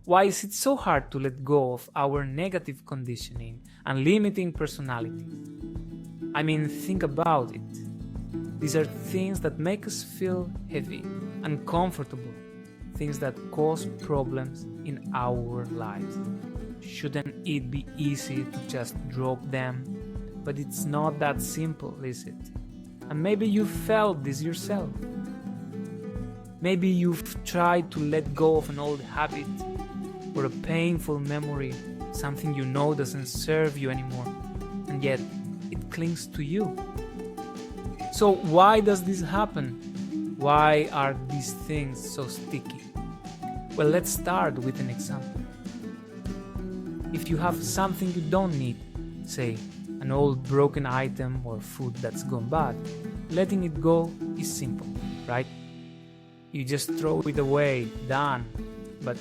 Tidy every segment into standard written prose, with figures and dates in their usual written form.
Why is it so hard to let go of our negative conditioning and limiting personalities? I mean, think about it. These are things that make us feel heavy, uncomfortable, things that cause problems in our lives. Shouldn't it be easy to just drop them? But it's not that simple, is it? And maybe you felt this yourself. Maybe you've tried to let go of an old habit or a painful memory, something you know doesn't serve you anymore, and yet it clings to you. So why does this happen? Why are these things so sticky? Well, let's start with an example. If you have something you don't need, say an old broken item or food that's gone bad, letting it go is simple, right? You just throw it away, done. But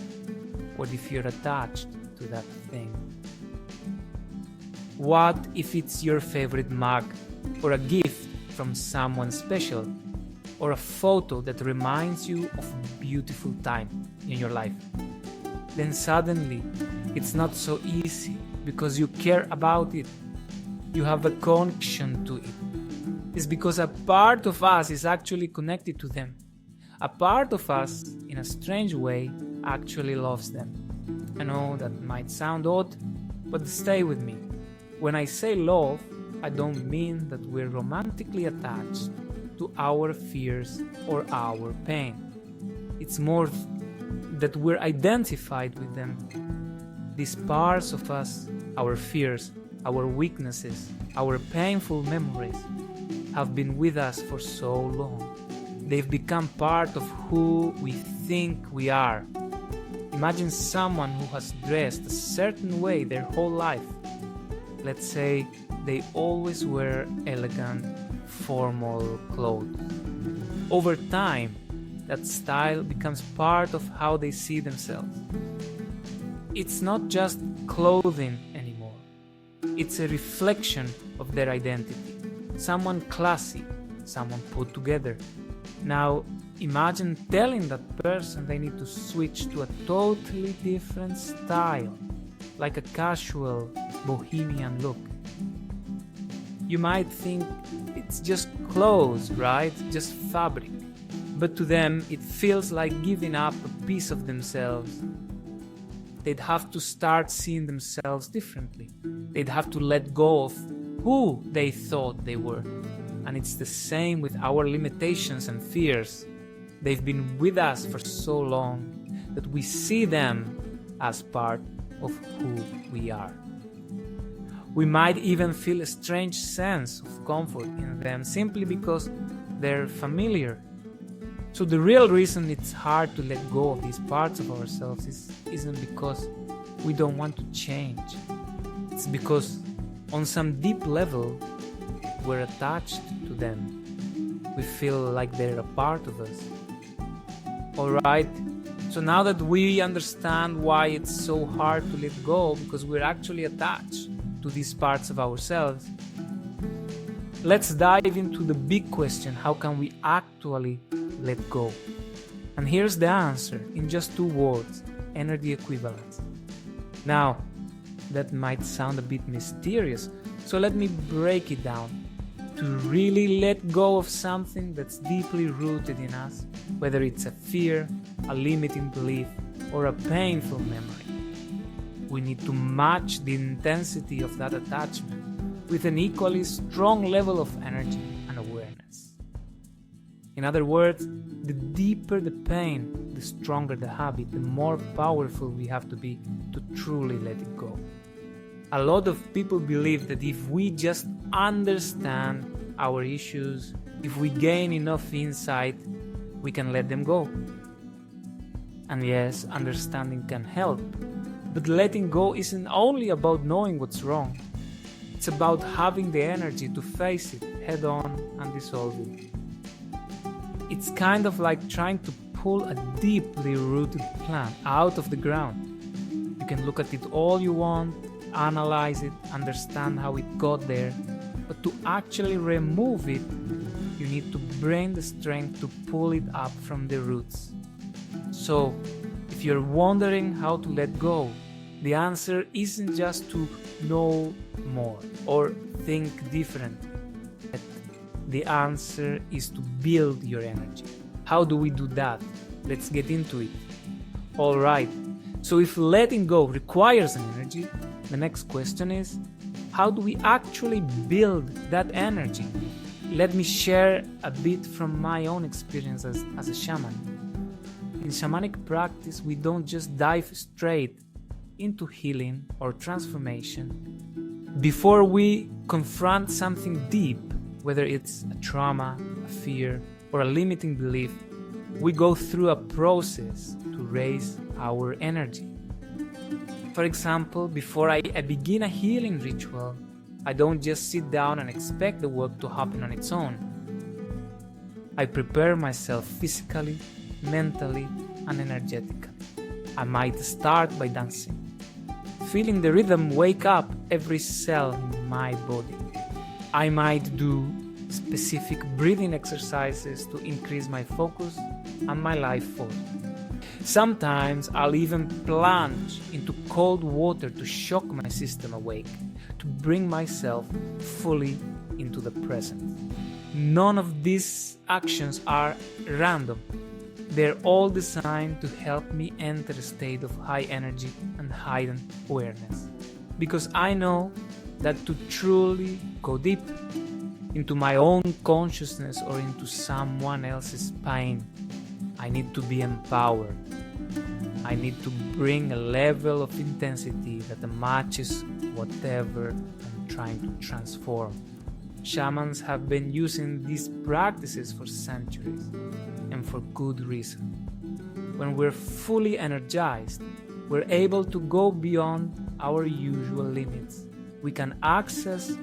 what if you're attached to that thing? What if it's your favorite mug, or a gift from someone special, or a photo that reminds you of a beautiful time in your life? Then suddenly it's not so easy because you care about it. You have a connection to it. It's because a part of us is actually connected to them. A part of us, in a strange way, actually loves them. I know that might sound odd, but stay with me. When I say love, I don't mean that we're romantically attached to our fears or our pain. It's more that we're identified with them. These parts of us, our fears, our weaknesses, our painful memories, have been with us for so long. They've become part of who we think we are. Imagine someone who has dressed a certain way their whole life. Let's say they always wear elegant, formal clothes. Over time, that style becomes part of how they see themselves. It's not just clothing anymore. It's a reflection of their identity. Someone classy, someone put together. Now, imagine telling that person they need to switch to a totally different style, like a casual, bohemian look. You might think it's just clothes, right? Just fabric. But to them, it feels like giving up a piece of themselves. They'd have to start seeing themselves differently. They'd have to let go of who they thought they were. And it's the same with our limitations and fears. They've been with us for so long that we see them as part of who we are. We might even feel a strange sense of comfort in them simply because they're familiar. So the real reason it's hard to let go of these parts of ourselves isn't because we don't want to change. It's because on some deep level, we're attached to them. We feel like they're a part of us. Alright, so now that we understand why it's so hard to let go, because we're actually attached to these parts of ourselves, let's dive into the big question: how can we actually let go? And here's the answer in just 2 words: energy equivalence. Now, that might sound a bit mysterious, so let me break it down. To really let go of something that's deeply rooted in us, whether it's a fear, a limiting belief, or a painful memory, we need to match the intensity of that attachment with an equally strong level of energy and awareness. In other words, the deeper the pain, the stronger the habit, the more powerful we have to be to truly let it go. A lot of people believe that if we just understand our issues, if we gain enough insight, we can let them go. And yes, understanding can help, but letting go isn't only about knowing what's wrong. It's about having the energy to face it head on and dissolve it. It's kind of like trying to pull a deeply rooted plant out of the ground. You can look at it all you want, analyze it, understand how it got there, but to actually remove it, you need to bring the strength to pull it up from the roots. So, if If you're wondering how to let go, the answer isn't just to know more or think different. The answer is to build your energy. How do we do that? Let's get into it. Alright, so if letting go requires an energy, the next question is, how do we actually build that energy? Let me share a bit from my own experience as a shaman. In shamanic practice, we don't just dive straight into healing or transformation. Before we confront something deep, whether it's a trauma, a fear, or a limiting belief, we go through a process to raise our energy. For example, before I begin a healing ritual, I don't just sit down and expect the work to happen on its own. I prepare myself physically, mentally, and energetically. I might start by dancing, feeling the rhythm wake up every cell in my body. I might do specific breathing exercises to increase my focus and my life force. Sometimes I'll even plunge into cold water to shock my system awake, to bring myself fully into the present. None of these actions are random. They're all designed to help me enter a state of high energy and heightened awareness. Because I know that to truly go deep into my own consciousness or into someone else's pain, I need to be empowered. I need to bring a level of intensity that matches whatever I'm trying to transform. Shamans have been using these practices for centuries, and for good reason. When we're fully energized, we're able to go beyond our usual limits. We can access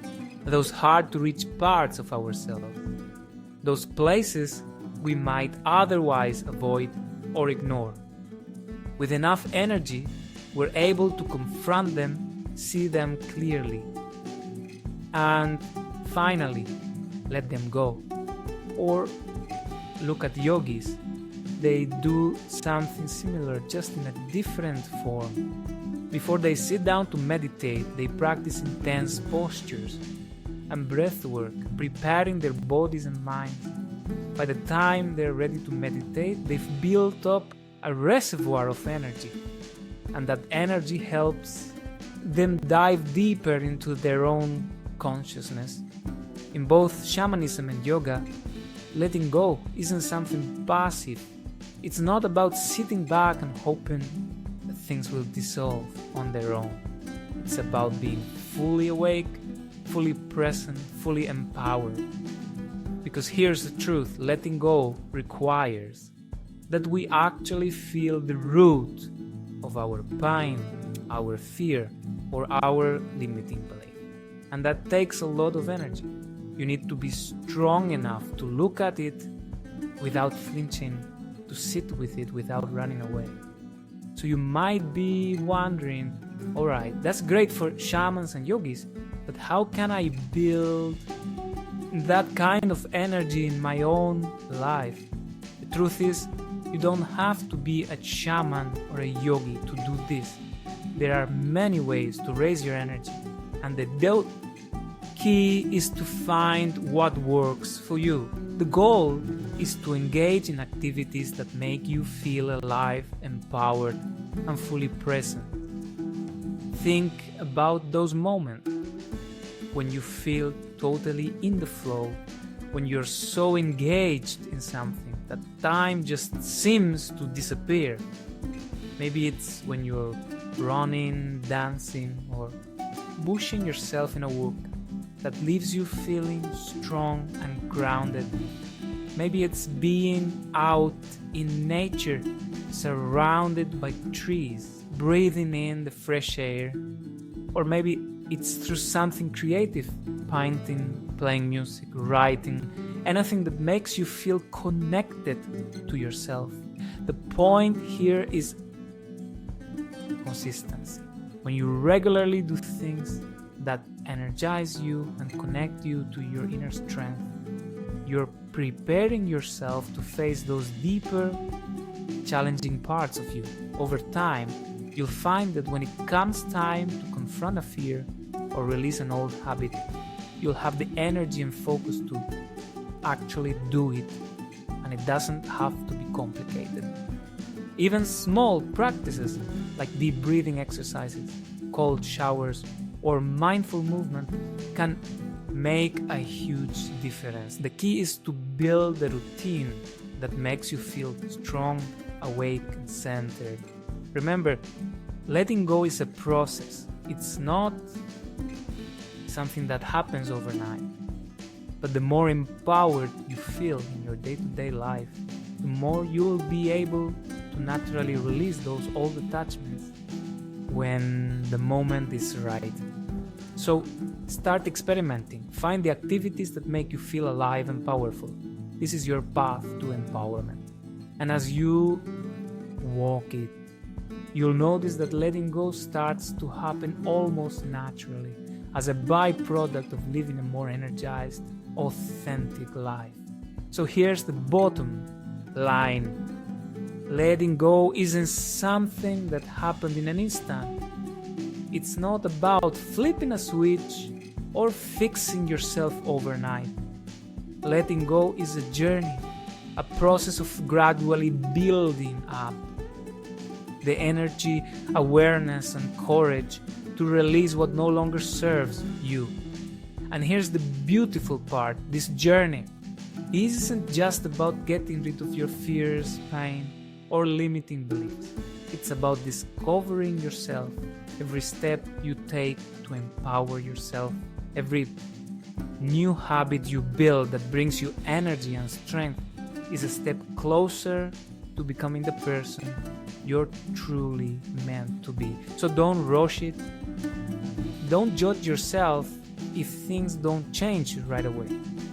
those hard-to-reach parts of ourselves, those places we might otherwise avoid or ignore. With enough energy, we're able to confront them, see them clearly, and finally, let them go. Or look at yogis. They do something similar, just in a different form. Before they sit down to meditate, they practice intense postures and breath work, preparing their bodies and minds. By the time they're ready to meditate, they've built up a reservoir of energy, and that energy helps them dive deeper into their own consciousness. In both shamanism and yoga, letting go isn't something passive. It's not about sitting back and hoping that things will dissolve on their own. It's about being fully awake, fully present, fully empowered. Because here's the truth, letting go requires that we actually feel the root of our pain, our fear, or our limiting belief. And that takes a lot of energy. You need to be strong enough to look at it without flinching, to sit with it without running away. So you might be wondering, alright, that's great for shamans and yogis, but how can I build that kind of energy in my own life? The truth is, you don't have to be a shaman or a yogi to do this. There are many ways to raise your energy, and the key is to find what works for you. The goal is to engage in activities that make you feel alive, empowered, and fully present. Think about those moments when you feel totally in the flow, when you're so engaged in something that time just seems to disappear. Maybe it's when you're running, dancing, or pushing yourself in a walk that leaves you feeling strong and grounded. Maybe it's being out in nature, surrounded by trees, breathing in the fresh air. Or maybe it's through something creative, painting, playing music, writing, anything that makes you feel connected to yourself. The point here is consistency. When you regularly do things that energize you and connect you to your inner strength, you're preparing yourself to face those deeper, challenging parts of you. Over time, you'll find that when it comes time to confront a fear or release an old habit, you'll have the energy and focus to actually do it, and it doesn't have to be complicated. Even small practices like deep breathing exercises, cold showers, or mindful movement can make a huge difference. The key is to build a routine that makes you feel strong, awake, and centered. Remember, letting go is a process. It's not something that happens overnight. But the more empowered you feel in your day-to-day life, the more you'll be able to naturally release those old attachments when the moment is right. So start experimenting. Find the activities that make you feel alive and powerful. This is your path to empowerment. And as you walk it, you'll notice that letting go starts to happen almost naturally as a byproduct of living a more energized, authentic life. So here's the bottom line. Letting go isn't something that happened in an instant. It's not about flipping a switch or fixing yourself overnight. Letting go is a journey, a process of gradually building up the energy, awareness, and courage to release what no longer serves you. And here's the beautiful part. This journey isn't just about getting rid of your fears, pain, or limiting beliefs. It's about discovering yourself. Every step you take to empower yourself, every new habit you build that brings you energy and strength is a step closer to becoming the person you're truly meant to be. So don't rush it. Don't judge yourself if things don't change right away.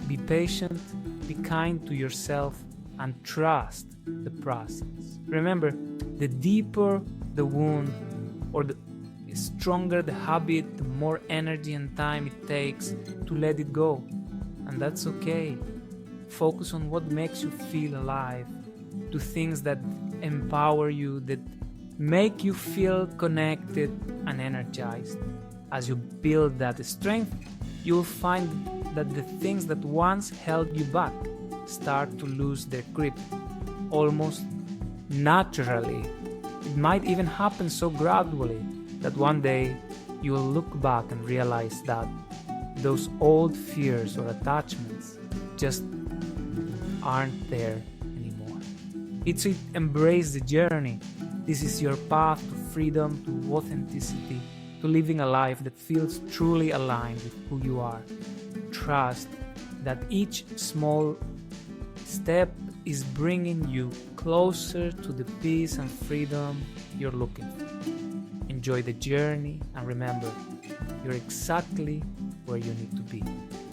Be patient, be kind to yourself, and trust the process. Remember, the deeper the wound or the stronger the habit, the more energy and time it takes to let it go. And that's okay. Focus on what makes you feel alive. Do things that empower you, that make you feel connected and energized. As you build that strength, you'll find that the things that once held you back start to lose their grip almost naturally. It might even happen so gradually that one day you will look back and realize that those old fears or attachments just aren't there anymore. It's to embrace the journey. This is your path to freedom, to authenticity, to living a life that feels truly aligned with who you are. Trust that each small step is bringing you closer to the peace and freedom you're looking for. Enjoy the journey, and remember, you're exactly where you need to be.